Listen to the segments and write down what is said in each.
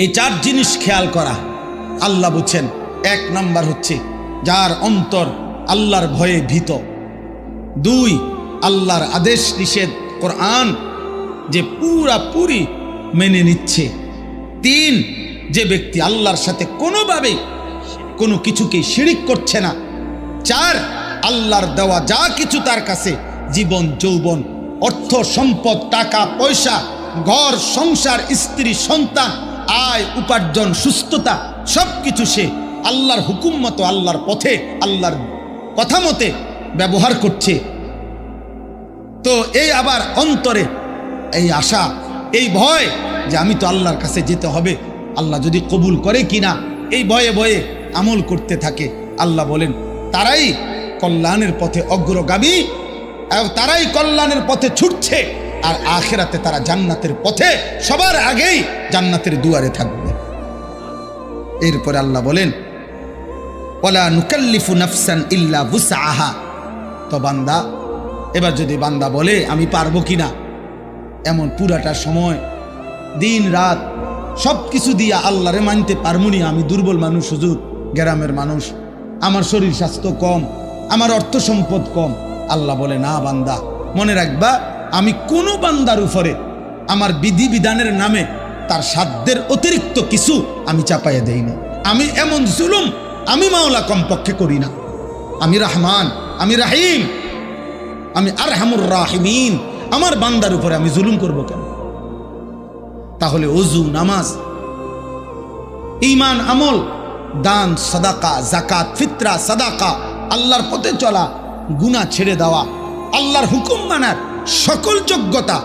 এই 4 জিনিস খেয়াল করা। আল্লাহ বলছেন 1 নাম্বার হচ্ছে যার অন্তর আল্লাহর ভয়ে ভীত। 2 আল্লাহর আদেশ নিষেধ কোরআন যে পুরাপুরি মেনে নিচ্ছে। 3 যে ব্যক্তি আল্লাহর সাথে কোনোভাবেই কোনো কিছুকে শিরিক করছে না। 4 আল্লাহর দেওয়া যা কিছু তার কাছে জীবন যৌবন অর্থ সম্পদ টাকা পয়সা ঘর সংসার স্ত্রী সন্তান আয় উপার্জন সুস্থতা সব কিছু সে আল্লাহর হুকুম মতো আল্লাহর পথে আল্লাহর কথা মতে ব্যবহার করছে। তো এই আবার অন্তরে এই আশা এই ভয় যে আমি তো আল্লাহর কাছে যেতে হবে, আল্লাহ যদি কবুল করে কিনা এই ভয়ে ভয়ে আমল করতে থাকে। আল্লাহ বলেন তারাই কল্যাণের পথে অগ্রগামী, তারাই কল্যাণের পথে ছুটছে, আর আখিরাতে তারা জান্নাতের পথে সবার আগেই জান্নাতের দুয়ারে থাকবে। এরপরে আল্লাহ বলেন ওয়ালা নুকাল্লিফু নাফসান ইল্লা বুসআহা। তো বান্দা এবার যদি বান্দা বলে আমি পারবো কিনা, এমন পুরাটা সময় দিন রাত সব কিছু দিয়া আল্লাহরে মানতে পারমুনি, আমি দুর্বল মানুষ, হুজুর গ্রামের মানুষ, আমার শরীর স্বাস্থ্য কম, আমার অর্থ সম্পদ কম। আল্লাহ বলে না বান্দা, মনে রাখবা আমি কোনো বান্দার উপরে আমার বিধি বিধানের নামে তার সাধ্যের অতিরিক্ত কিছু আমি চাপাইয়া দেই না। আমি এমন জুলুম আমি মাওলা কমপক্ষে করি না। আমি রহমান, আমি রাহিম, আমি আরহামুর রাহিমিন। আমার বান্দার উপরে আমি জুলুম করব কেন? তাহলে ওযু নামাজ ঈমান আমল দান সাদাকা যাকাত ফিতরা সাদাকা আল্লাহর পথে চলা গুনাহ ছেড়ে দেওয়া আল্লাহর হুকুম মানার সকল যোগ্যতা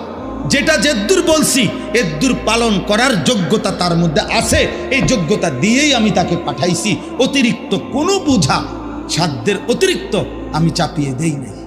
যেটা যেদ্দুর বলছি এদ্দুর পালন করার যোগ্যতা তার মধ্যে আছে, এই যোগ্যতা দিয়েই আমি তাকে পাঠাইছি। অতিরিক্ত কোনো বোঝা সাধ্যের অতিরিক্ত আমি চাপিয়ে দেই নাই।